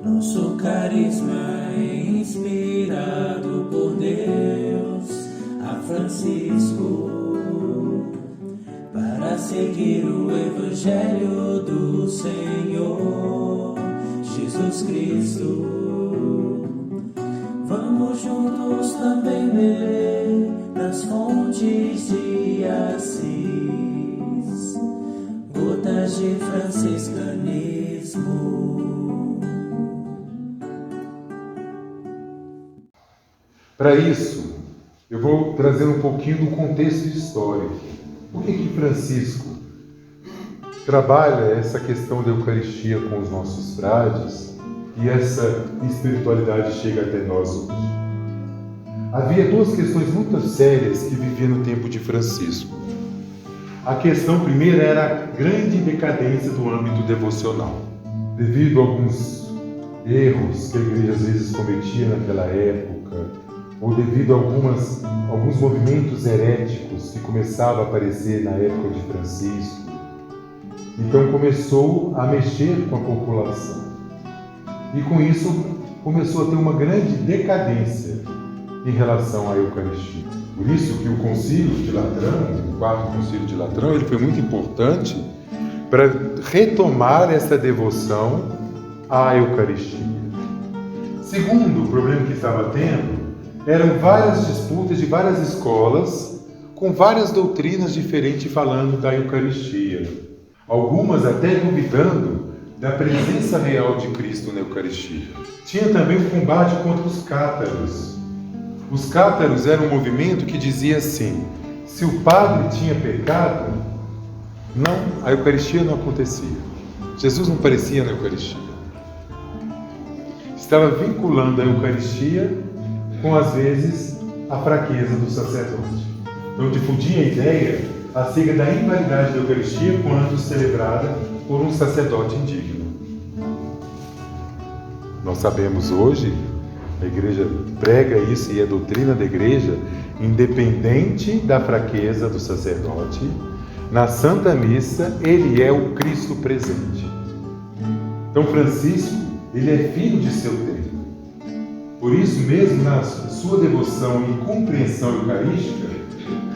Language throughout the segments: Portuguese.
Nosso carisma é inspirado por Deus a Francisco para seguir o Evangelho do Senhor Jesus Cristo. Vamos juntos também beber nas fontes de Assis, gotas de franciscanismo. Para isso, eu vou trazer um pouquinho do contexto histórico. Por que Francisco trabalha essa questão da Eucaristia com os nossos frades e essa espiritualidade chega até nós hoje? Havia duas questões muito sérias que viviam no tempo de Francisco. A questão primeira era a grande decadência do âmbito devocional, devido a alguns erros que a igreja às vezes cometia naquela época, ou devido a alguns movimentos heréticos que começavam a aparecer na época de Francisco. Então começou a mexer com a população. E com isso começou a ter uma grande decadência em relação à Eucaristia. Por isso que o Concílio de Latrão, o quarto Concílio de Latrão, ele foi muito importante para retomar essa devoção à Eucaristia. Segundo, o problema que estava tendo eram várias disputas de várias escolas com várias doutrinas diferentes falando da Eucaristia. Algumas até duvidando da presença real de Cristo na Eucaristia. Tinha também o combate contra os cátaros. Os cátaros eram um movimento que dizia assim: se o padre tinha pecado, a Eucaristia não acontecia. Jesus não aparecia na Eucaristia. Estava vinculando a Eucaristia com, às vezes, a fraqueza do sacerdote. Então difundia a ideia acerca da invalidade da Eucaristia quando celebrada por um sacerdote indigno. Nós sabemos hoje, a Igreja prega isso e é a doutrina da Igreja, independente da fraqueza do sacerdote, na Santa Missa ele é o Cristo presente. Então Francisco, ele é filho de seu tempo. Por isso mesmo, na sua devoção e compreensão eucarística,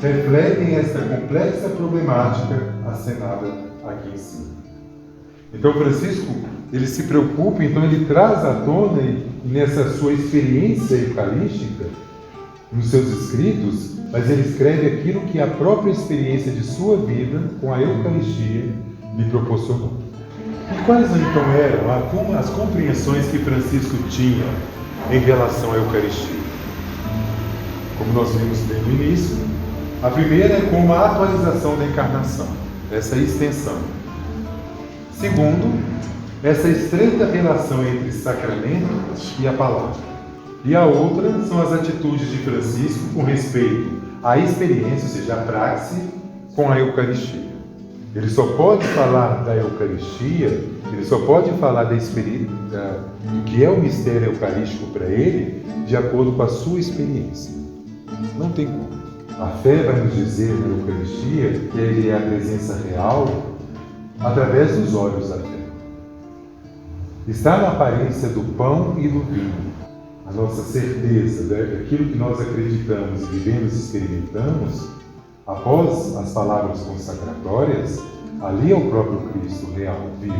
refletem esta complexa problemática acenada aqui em cima. Então Francisco, ele se preocupa, então ele traz à tona, nessa sua experiência eucarística, nos seus escritos, mas ele escreve aquilo que a própria experiência de sua vida com a Eucaristia lhe proporcionou. E quais então eram as compreensões que Francisco tinha em relação à Eucaristia? Como nós vimos bem no início, a primeira é como a atualização da encarnação, essa extensão. Segundo, essa estreita relação entre sacramento e a palavra. E a outra são as atitudes de Francisco com respeito à experiência, ou seja, à praxe, com a Eucaristia. Ele só pode falar da Eucaristia, ele só pode falar do que é o mistério eucarístico para ele, de acordo com a sua experiência. Não tem como. A fé vai nos dizer na Eucaristia que ele é a presença real através dos olhos da fé. Está na aparência do pão e do vinho. A nossa certeza daquilo que nós acreditamos e vivemos e experimentamos, após as palavras consacratórias, ali é o próprio Cristo real, vivo,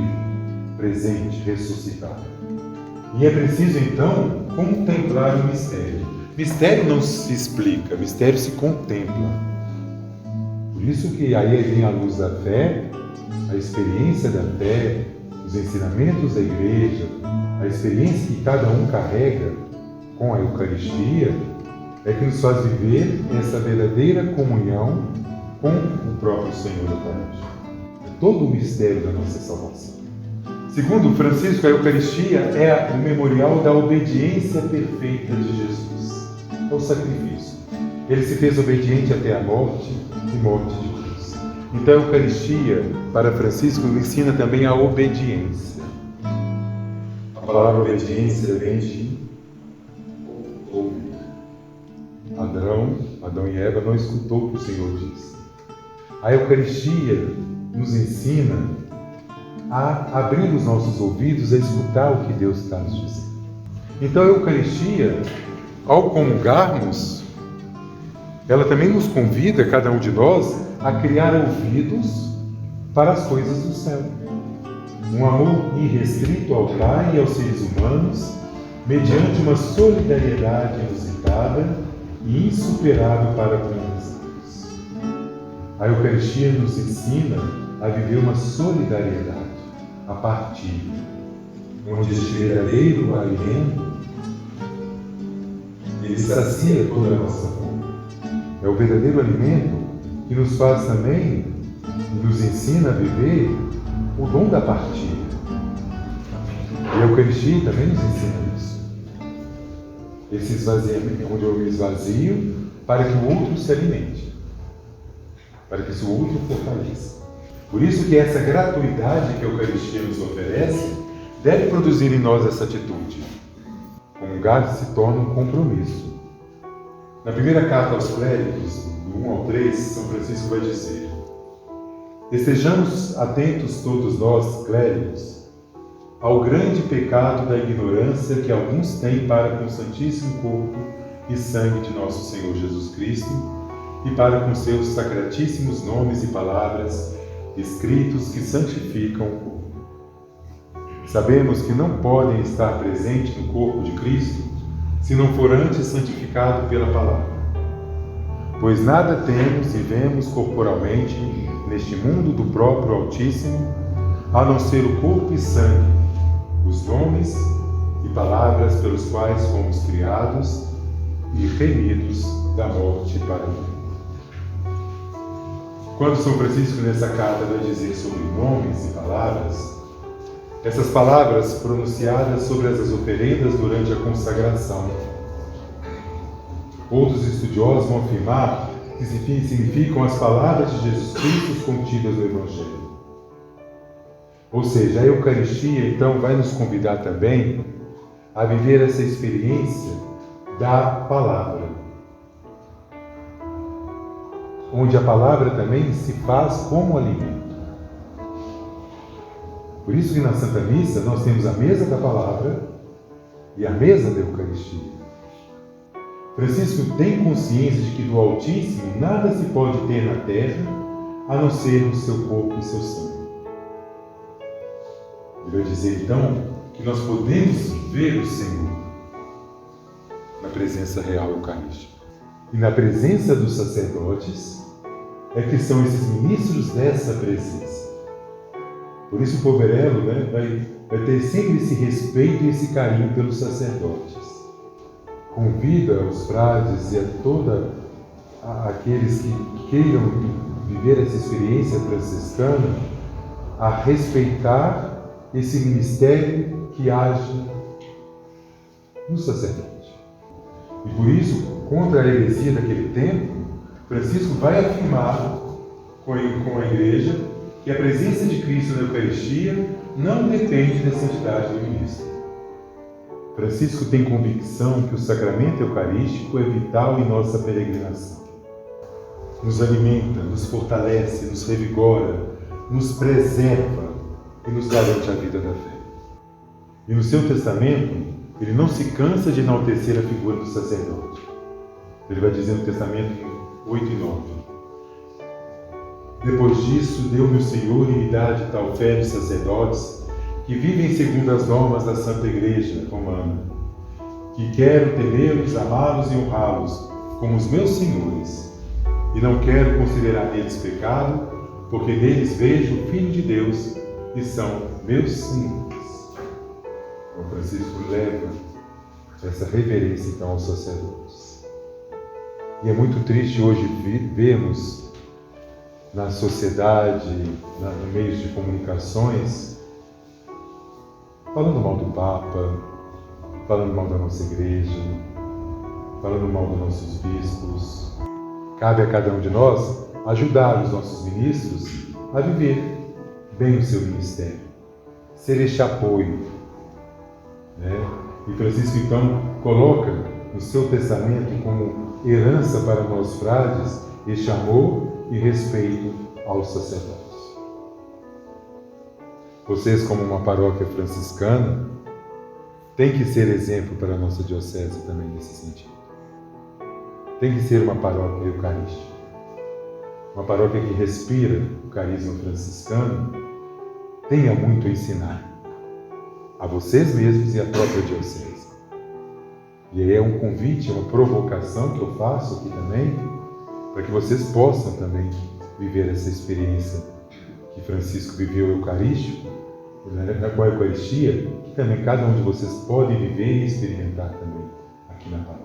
presente, ressuscitado. E é preciso, então, contemplar o mistério. Mistério não se explica, mistério se contempla. Por isso que aí vem a luz da fé, a experiência da fé, os ensinamentos da Igreja, a experiência que cada um carrega com a Eucaristia, é que nos faz viver essa verdadeira comunhão com o próprio Senhor Eucarístico. É todo o mistério da nossa salvação. Segundo Francisco, a Eucaristia é o memorial da obediência perfeita de Jesus. É o sacrifício. Ele se fez obediente até a morte e morte de cruz. Então a Eucaristia, para Francisco, ensina também a obediência. A palavra obediência vem de ouvir. Adão e Eva não escutou o que o Senhor disse. A Eucaristia nos ensina abrindo os nossos ouvidos a escutar o que Deus está nos dizendo. Então a Eucaristia, ao comungarmos, ela também nos convida, cada um de nós, a criar ouvidos para as coisas do céu. Um amor irrestrito ao Pai e aos seres humanos, mediante uma solidariedade inusitada e insuperável para com os. A Eucaristia nos ensina a viver uma solidariedade, a partilha, onde este verdadeiro alimento ele sacia toda a nossa fome. É o verdadeiro alimento que nos faz também, nos ensina a viver o dom da partilha. E a Eucaristia também nos ensina isso. Esse esvaziamento, onde eu me esvazio para que o outro se alimente, para que o outro fortaleça. Por isso que essa gratuidade que a Eucaristia nos oferece deve produzir em nós essa atitude. Comungar se torna um compromisso. Na primeira carta aos clérigos, do 1 ao 3, São Francisco vai dizer: estejamos atentos todos nós, clérigos, ao grande pecado da ignorância que alguns têm para com o Santíssimo Corpo e Sangue de nosso Senhor Jesus Cristo e para com seus sacratíssimos nomes e palavras escritos que santificam o corpo. Sabemos que não podem estar presentes no corpo de Cristo se não for antes santificado pela palavra. Pois nada temos e vemos corporalmente neste mundo do próprio Altíssimo, a não ser o corpo e sangue, os nomes e palavras pelos quais fomos criados e remidos da morte para a vida. Quando São Francisco nessa carta vai dizer sobre nomes e palavras, essas palavras pronunciadas sobre as oferendas durante a consagração. Outros estudiosos vão afirmar que significam as palavras de Jesus Cristo contidas no Evangelho. Ou seja, a Eucaristia, então, vai nos convidar também a viver essa experiência da palavra, onde a palavra também se faz como alimento. Por isso que na Santa Missa nós temos a mesa da palavra e a mesa da Eucaristia. Francisco tem consciência de que do Altíssimo nada se pode ter na terra a não ser o seu corpo e seu sangue. Ele vai dizer então que nós podemos ver o Senhor na presença real eucarística. E na presença dos sacerdotes é que são esses ministros dessa presença. Por isso o Poverello vai ter sempre esse respeito e esse carinho pelos sacerdotes. Convida os frades e a todos aqueles que queiram viver essa experiência franciscana a respeitar esse ministério que age no sacerdote. E por isso, contra a heresia daquele tempo, Francisco vai afirmar com a Igreja que a presença de Cristo na Eucaristia não depende da santidade do ministro. Francisco tem convicção que o sacramento eucarístico é vital em nossa peregrinação. Nos alimenta, nos fortalece, nos revigora, nos preserva e nos garante a vida da fé. E no seu testamento, ele não se cansa de enaltecer a figura do sacerdote. Ele vai dizer no testamento 8 e 9: depois disso, deu-me o Senhor inimidade tal fé dos sacerdotes que vivem segundo as normas da Santa Igreja Romana, que quero temê-los, amá-los e honrá-los como os meus senhores, e não quero considerar neles pecado, porque neles vejo o Filho de Deus e são meus senhores. O Francisco leva essa reverência então aos sacerdotes. E é muito triste hoje vermos na sociedade, no meio de comunicações, falando mal do Papa, falando mal da nossa igreja, falando mal dos nossos bispos. Cabe a cada um de nós ajudar os nossos ministros a viver bem o seu ministério, ser este apoio, E Francisco então coloca no seu testamento como herança para nós frades este amor e respeito aos sacerdotes. Vocês, como uma paróquia franciscana, têm que ser exemplo para a nossa diocese também nesse sentido. Tem que ser uma paróquia eucarística. Uma paróquia que respira o carisma franciscano, tenha muito a ensinar a vocês mesmos e à própria diocese. E aí é um convite, uma provocação que eu faço aqui também, para que vocês possam também viver essa experiência que Francisco viveu eucarístico, com a Eucaristia, que também cada um de vocês pode viver e experimentar também aqui na paróquia.